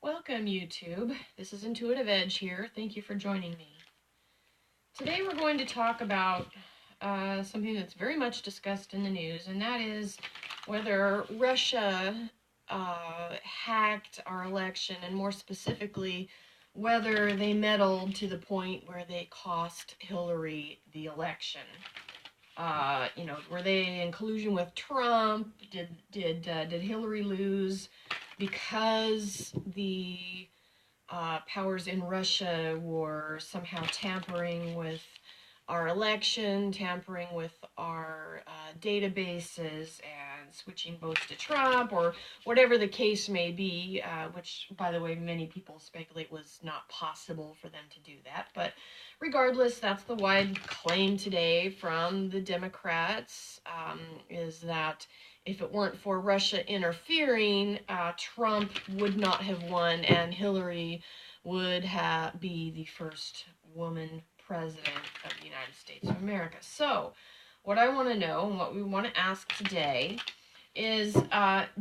Welcome, YouTube. This is Intuitive Edge here. Thank you for joining me. Today we're going to talk about something that's very much discussed in the news, and that is whether Russia hacked our election, and more specifically, whether they meddled to the point where they cost Hillary the election. Were they in collusion with Trump? Did Hillary lose because the powers in Russia were somehow tampering with our election, tampering with our databases, and switching votes to Trump, or whatever the case may be, which, by the way, many people speculate was not possible for them to do that. But regardless, that's the wide claim today from the Democrats, is that if it weren't for Russia interfering, Trump would not have won, and Hillary would be the first woman president of the United States of America. So, what I want to know, and what we want to ask today, is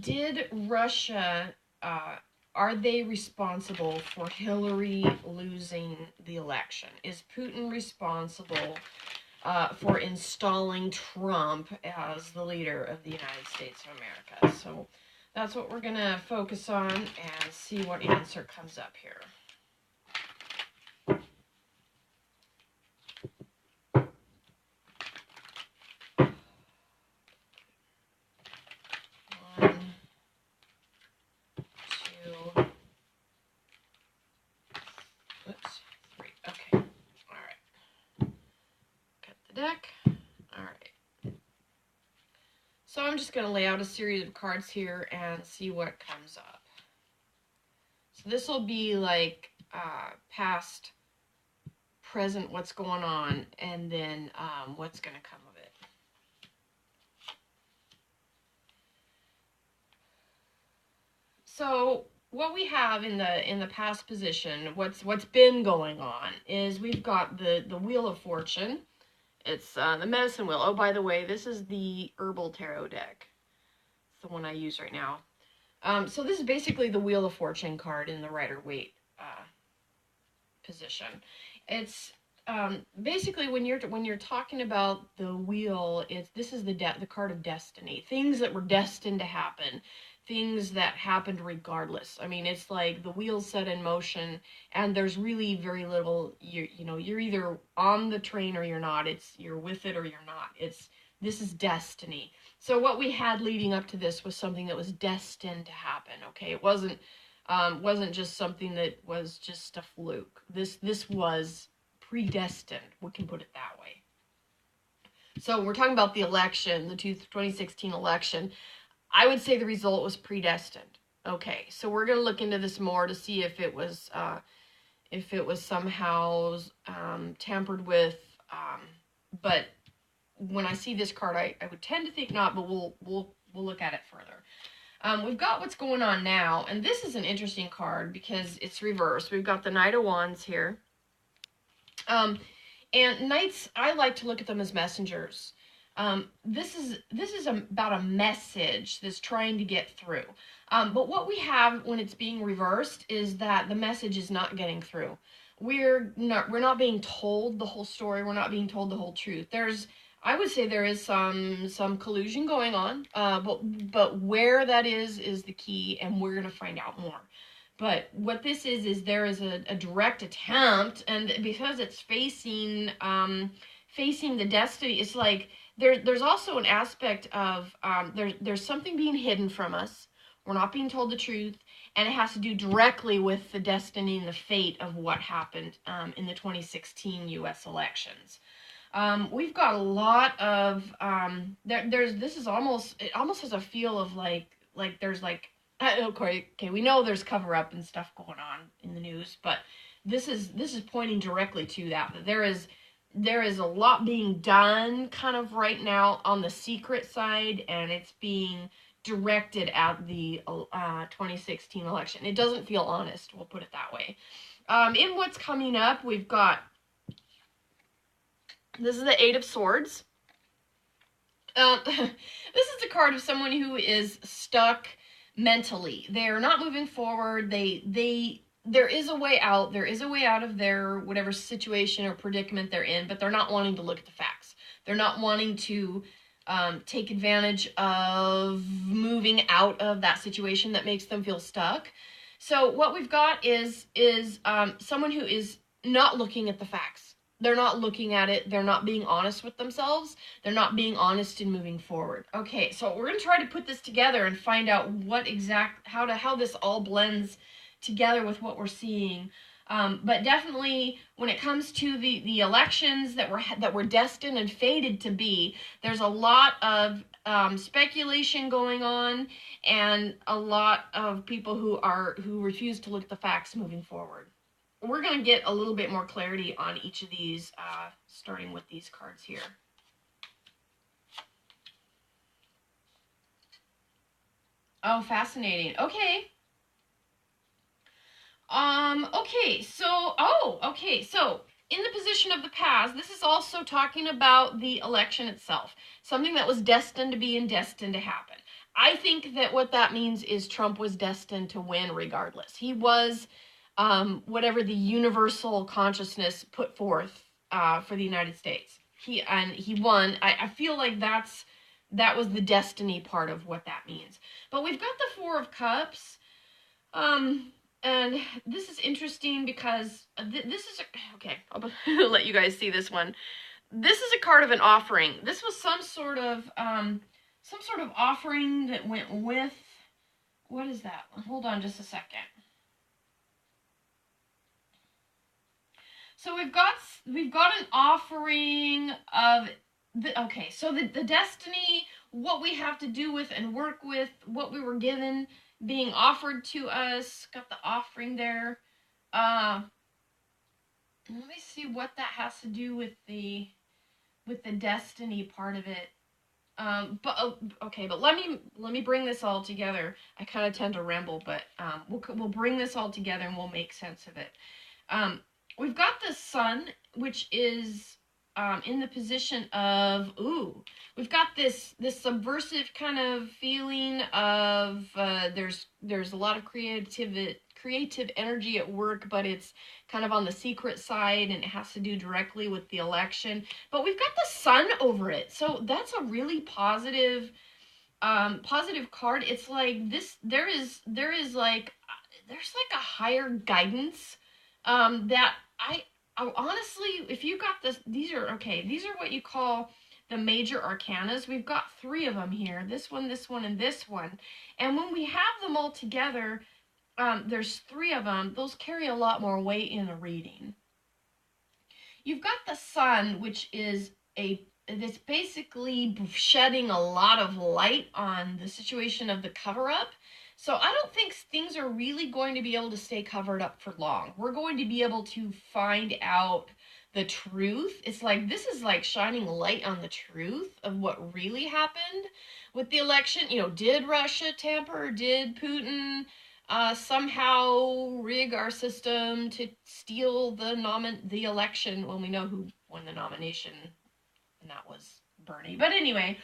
did Russia, are they responsible for Hillary losing the election? Is Putin responsible for installing Trump as the leader of the United States of America? So that's what we're going to focus on and see what answer comes up here. One, two, oops, three. Okay, all right. Cut the deck. All right. So I'm just going to lay out a series of cards here and see what comes up. So this will be like past, present, what's going on, and then what's going to come of it. So what we have in the past position, what's been going on, is we've got the Wheel of Fortune. It's the Medicine Wheel. Oh, by the way, this is the Herbal Tarot deck. It's the one I use right now. So this is basically the Wheel of Fortune card in the Rider-Waite position. It's basically when you're talking about the wheel, this is the card of destiny. Things that were destined to happen. Things that happened regardless. I mean, it's like the wheel's set in motion, and there's really very little. You're either on the train or you're not. You're with it or you're not. This is destiny. So what we had leading up to this was something that was destined to happen. Okay, it wasn't just something that was just a fluke. This was predestined. We can put it that way. So we're talking about the election, the 2016 election. I would say the result was predestined. Okay, so we're going to look into this more to see if it was somehow tampered with. But when I see this card, I would tend to think not, but we'll look at it further. We've got what's going on now, and this is an interesting card because it's reversed. We've got the Knight of Wands here. And Knights, I like to look at them as messengers. This is about a message that's trying to get through. But what we have when it's being reversed is that the message is not getting through. We're not being told the whole story. We're not being told the whole truth. I would say there is some collusion going on, but where that is the key, and we're going to find out more. But what this is there is a direct attempt, and because it's facing the destiny, it's like there's also an aspect of there's something being hidden from us. We're not being told the truth, and it has to do directly with the destiny and the fate of what happened in the 2016 U.S. elections. We've got a lot of it almost has a feel of like there's like, okay, we know there's cover up and stuff going on in the news, but this is pointing directly to that there is a lot being done kind of right now on the secret side, and it's being directed at the 2016 election. It doesn't feel honest, we'll put it that way. In what's coming up, we've got, this is the Eight of Swords. This is a card of someone who is stuck mentally. They're not moving forward. There is a way out. There is a way out of their whatever situation or predicament they're in, but they're not wanting to look at the facts. They're not wanting to take advantage of moving out of that situation that makes them feel stuck. So what we've got is someone who is not looking at the facts. They're not looking at it. They're not being honest with themselves. They're not being honest in moving forward. Okay, so we're going to try to put this together and find out how this all blends together with what we're seeing. But definitely, when it comes to the elections that were destined and fated to be, there's a lot of speculation going on, and a lot of people who refuse to look at the facts moving forward. We're going to get a little bit more clarity on each of these, starting with these cards here. Oh, fascinating. Okay. Okay, so in the position of the past, this is also talking about the election itself. Something that was destined to be and destined to happen. I think that what that means is Trump was destined to win regardless. He was whatever the universal consciousness put forth for the United States. He won. I feel like that was the destiny part of what that means. But we've got the Four of Cups. And this is interesting because this is okay. I'll let you guys see this one. This is a card of an offering. This was some sort of offering that went with. What is that? Hold on just a second. So we've got an offering of the destiny, what we have to do with and work with, what we were given, being offered to us. Got the offering there. Let me see what that has to do with the destiny part of it. But let me bring this all together. I kind of tend to ramble, but we'll bring this all together and we'll make sense of it. We've got the Sun, which is in the position of we've got this subversive kind of feeling of there's a lot of creative energy at work, but it's kind of on the secret side, and it has to do directly with the election. But we've got the Sun over it, so that's a really positive card. It's like this. There's like a higher guidance that I honestly, if you got this, these are what you call the major arcanas. We've got 3 of them here, this one, and this one. And when we have them all together, there's 3 of them. Those carry a lot more weight in a reading. You've got the Sun, which is it's basically shedding a lot of light on the situation of the cover-up. So I don't think things are really going to be able to stay covered up for long. We're going to be able to find out the truth. It's like, this is like shining light on the truth of what really happened with the election. Did Russia tamper? Did Putin somehow rig our system to steal the election when we know who won the nomination? And that was Bernie. But anyway,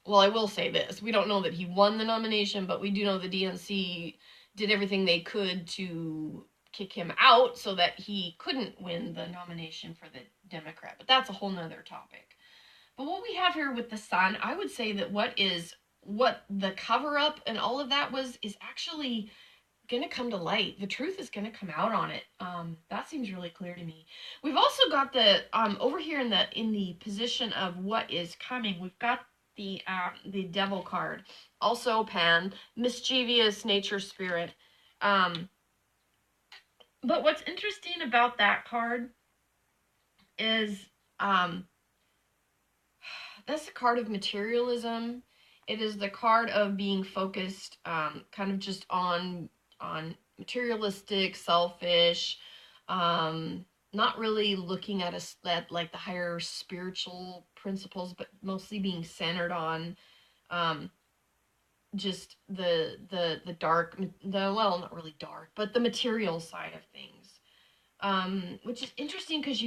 well, I will say this. We don't know that he won the nomination, but we do know the DNC did everything they could to kick him out so that he couldn't win the nomination for the Democrat. But that's a whole nother topic. But what we have here with the Sun, I would say that what the cover-up and all of that is actually going to come to light. The truth is going to come out on it. That seems really clear to me. We've also got the over here in the position of what is coming. We've got the Devil card, also Pan, mischievous nature spirit. But what's interesting about that card is that's the card of materialism. It is the card of being focused kind of just on materialistic, selfish, not really looking at like the higher spiritual principles, but mostly being centered on just the dark, well, not really dark, but the material side of things, which is interesting because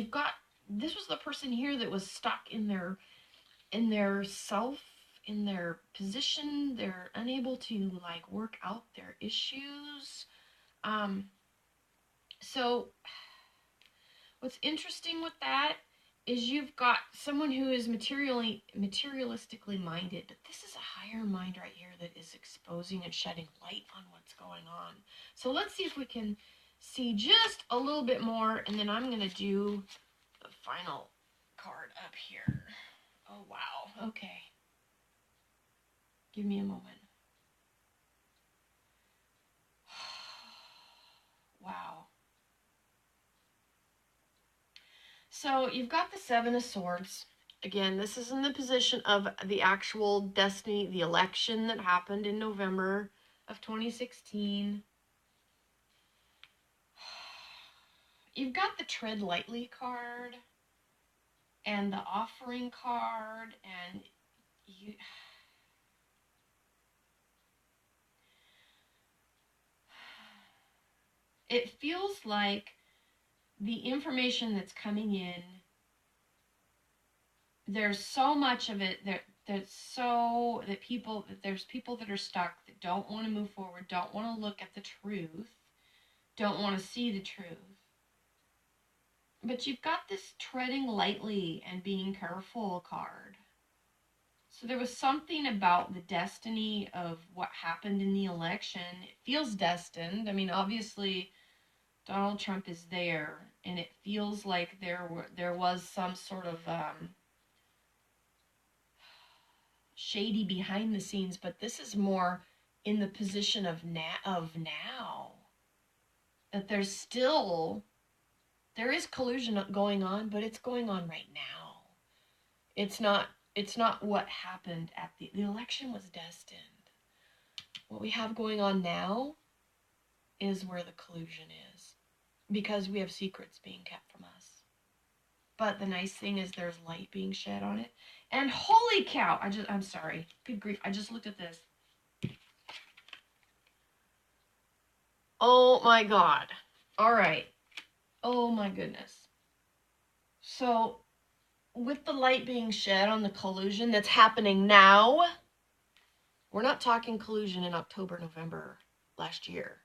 this was the person here that was stuck in their self in their position. They're unable to like work out their issues. So what's interesting with that is you've got someone who is materialistically minded, but this is a higher mind right here that is exposing and shedding light on what's going on. So let's see if we can see just a little bit more, and then I'm going to do the final card up here. Oh, wow. Okay. Give me a moment. Wow. So you've got the Seven of Swords. Again, this is in the position of the actual destiny, the election that happened in November of 2016. You've got the Tread Lightly card and the Offering card, and you... It feels like the information that's coming in, there's so much of it that there's people that are stuck, that don't want to move forward, don't want to look at the truth, don't want to see the truth. But you've got this treading lightly and being careful card. So there was something about the destiny of what happened in the election. It feels destined. I mean, obviously Donald Trump is there, and it feels like there was some sort of shady behind the scenes, but this is more in the position of now. That there is collusion going on, but it's going on right now. It's not what happened at the election was destined. What we have going on now is where the collusion is, because we have secrets being kept from us. But the nice thing is there's light being shed on it. And holy cow, I'm sorry. Good grief, I just looked at this. Oh my God. All right. Oh my goodness. So with the light being shed on the collusion that's happening now, we're not talking collusion in October, November last year.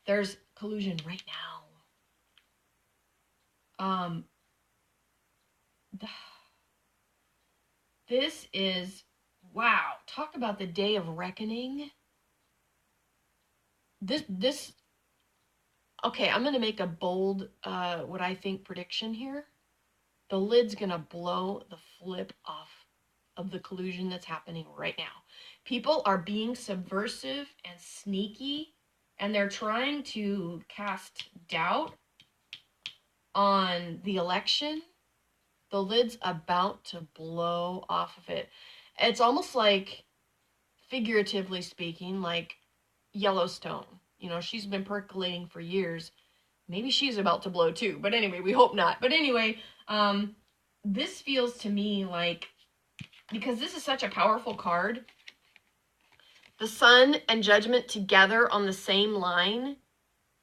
There's collusion right now. This is, wow, talk about the day of reckoning. This, okay, I'm going to make a bold, what I think prediction here. The lid's going to blow the flip off of the collusion that's happening right now. People are being subversive and sneaky, and they're trying to cast doubt on the election. The lid's about to blow off of it. It's almost like, figuratively speaking, like Yellowstone. You know, she's been percolating for years. Maybe she's about to blow too. But anyway, we hope not. But anyway, this feels to me like, because this is such a powerful card, the Sun and Judgment together on the same line,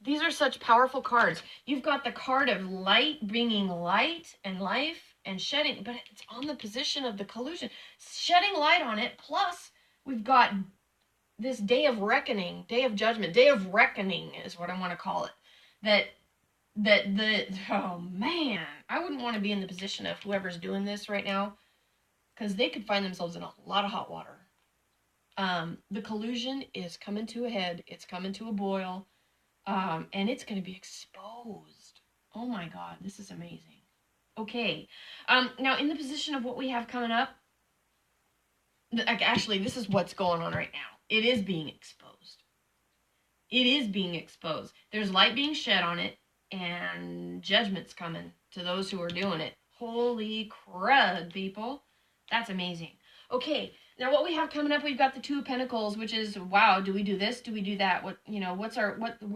these are such powerful cards. You've got the card of light, bringing light and life and shedding, but it's on the position of the collusion, shedding light on it. Plus, we've got this day of reckoning, day of judgment, day of reckoning is what I want to call it. Oh man, I wouldn't want to be in the position of whoever's doing this right now, because they could find themselves in a lot of hot water. The collusion is coming to a head. It's coming to a boil. And it's going to be exposed. Oh my God, this is amazing. Okay. Now in the position of what we have coming up, actually, this is what's going on right now. It is being exposed. It is being exposed. There's light being shed on it, and judgment's coming to those who are doing it. Holy crud, people. That's amazing. Okay, now what we have coming up, we've got the Two of Pentacles, which is, wow, do we do this? Do we do that? Where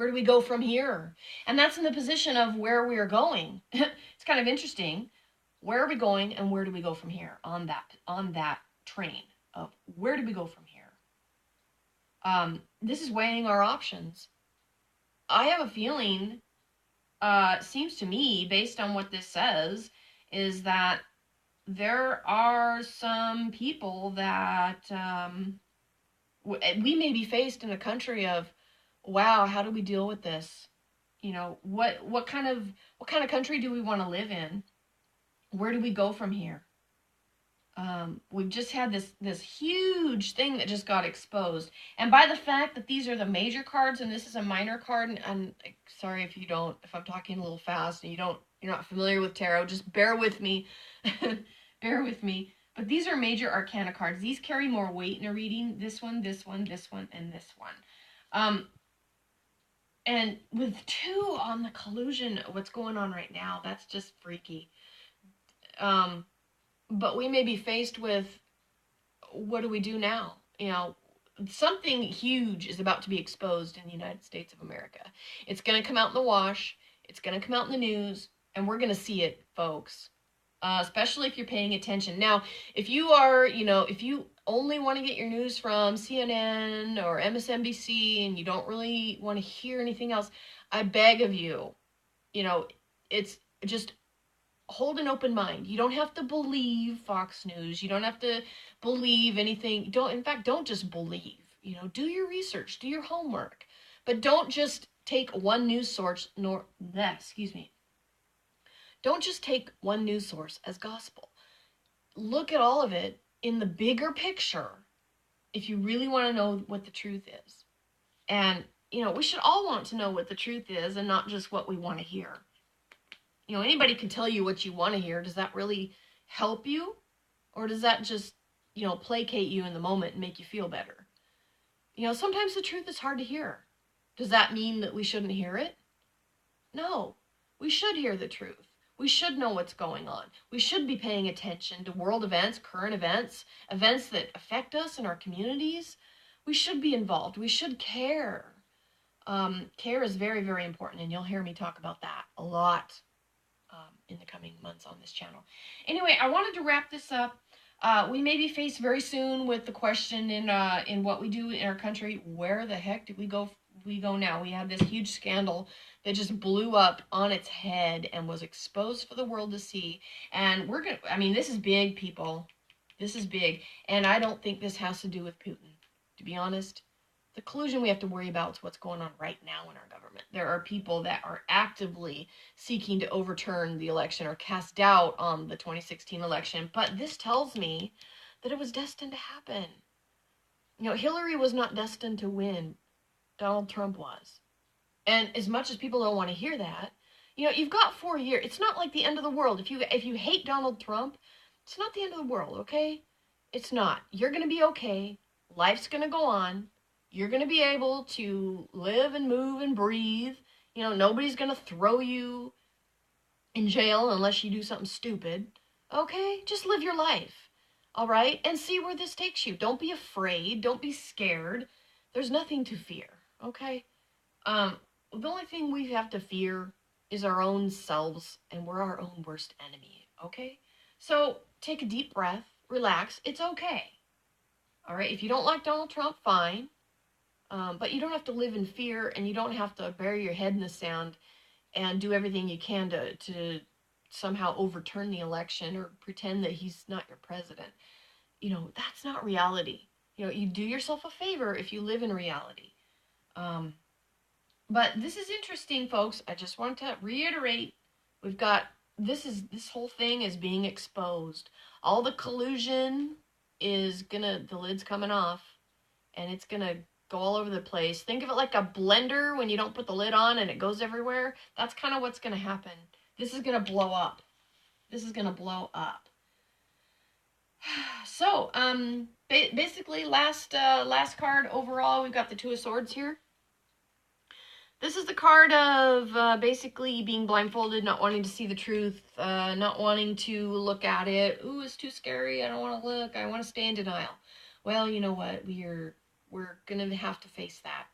do we go from here? And that's in the position of where we are going. It's kind of interesting. Where are we going, and where do we go from here on that train of where do we go from here? This is weighing our options. I have a feeling, seems to me, based on what this says, is that there are some people that we may be faced in a country of, wow, how do we deal with this? What kind of country do we want to live in? Where do we go from here? We've just had this huge thing that just got exposed, and by the fact that these are the major cards and this is a minor card, and sorry if I'm talking a little fast and you're not familiar with tarot, just bear with me, bear with me. But these are major arcana cards. These carry more weight in a reading. This one, this one, this one, and this one. And with 2 on the collusion, what's going on right now, that's just freaky. But we may be faced with, what do we do now? Something huge is about to be exposed in the United States of America. It's going to come out in the wash. It's going to come out in the news, and we're going to see it, folks. Especially if you're paying attention. Now, if you only want to get your news from CNN or MSNBC and you don't really want to hear anything else, I beg of you, it's just hold an open mind. You don't have to believe Fox News. You don't have to believe anything. Don't just believe. Do your research, do your homework, but don't just take one news source. Don't just take one news source as gospel. Look at all of it in the bigger picture if you really want to know what the truth is. And, we should all want to know what the truth is and not just what we want to hear. Anybody can tell you what you want to hear. Does that really help you? Or does that just, placate you in the moment and make you feel better? Sometimes the truth is hard to hear. Does that mean that we shouldn't hear it? No, we should hear the truth. We should know what's going on. We should be paying attention to world events, current events, events that affect us in our communities. We should be involved. We should care. Care is very, very important, and you'll hear me talk about that a lot in the coming months on this channel. Anyway, I wanted to wrap this up. We may be faced very soon with the question in what we do in our country. Where the heck did we go now? We had this huge scandal that just blew up on its head and was exposed for the world to see. And this is big, people. This is big. And I don't think this has to do with Putin, to be honest. The collusion we have to worry about is what's going on right now in our government. There are people that are actively seeking to overturn the election or cast doubt on the 2016 election. But this tells me that it was destined to happen. Hillary was not destined to win. Donald Trump was. And as much as people don't want to hear that, you've got 4 years. It's not like the end of the world. If you hate Donald Trump, it's not the end of the world, okay? It's not. You're going to be okay. Life's going to go on. You're going to be able to live and move and breathe. Nobody's going to throw you in jail unless you do something stupid. Okay? Just live your life. All right? And see where this takes you. Don't be afraid. Don't be scared. There's nothing to fear. Okay? The only thing we have to fear is our own selves, and we're our own worst enemy, okay? So take a deep breath, relax, it's okay. All right, if you don't like Donald Trump, fine. But you don't have to live in fear, and you don't have to bury your head in the sand and do everything you can to somehow overturn the election or pretend that he's not your president. That's not reality. You do yourself a favor if you live in reality. But this is interesting, folks. I just want to reiterate, we've got, this whole thing is being exposed. All the collusion is the lid's coming off, and it's gonna go all over the place. Think of it like a blender when you don't put the lid on and it goes everywhere. That's kind of what's gonna happen. This is gonna blow up. This is gonna blow up. So, basically, last card overall, we've got the Two of Swords here. This is the card of basically being blindfolded, not wanting to see the truth, not wanting to look at it. Ooh, it's too scary. I don't want to look. I want to stay in denial. Well, you know what? We're going to have to face that.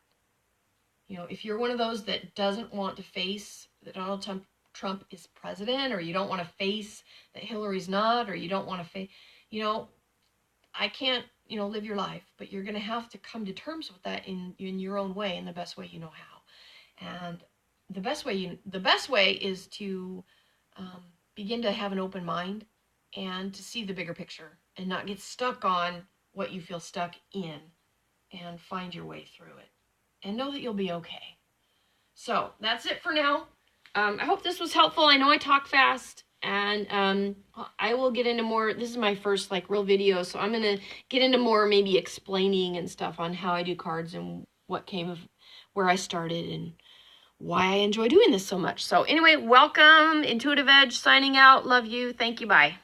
If you're one of those that doesn't want to face that Donald Trump is president, or you don't want to face that Hillary's not, or you don't want to face, I can't, live your life, but you're going to have to come to terms with that in your own way, in the best way you know how. And the best way is to begin to have an open mind and to see the bigger picture and not get stuck on what you feel stuck in, and find your way through it and know that you'll be okay. So that's it for now. I hope this was helpful. I know I talk fast, and I will get into more. This is my first like real video, so I'm gonna get into more maybe explaining and stuff on how I do cards and what came of where I started and why I enjoy doing this so much. So anyway, welcome. Intuitive Edge signing out. Love you. Thank you. Bye.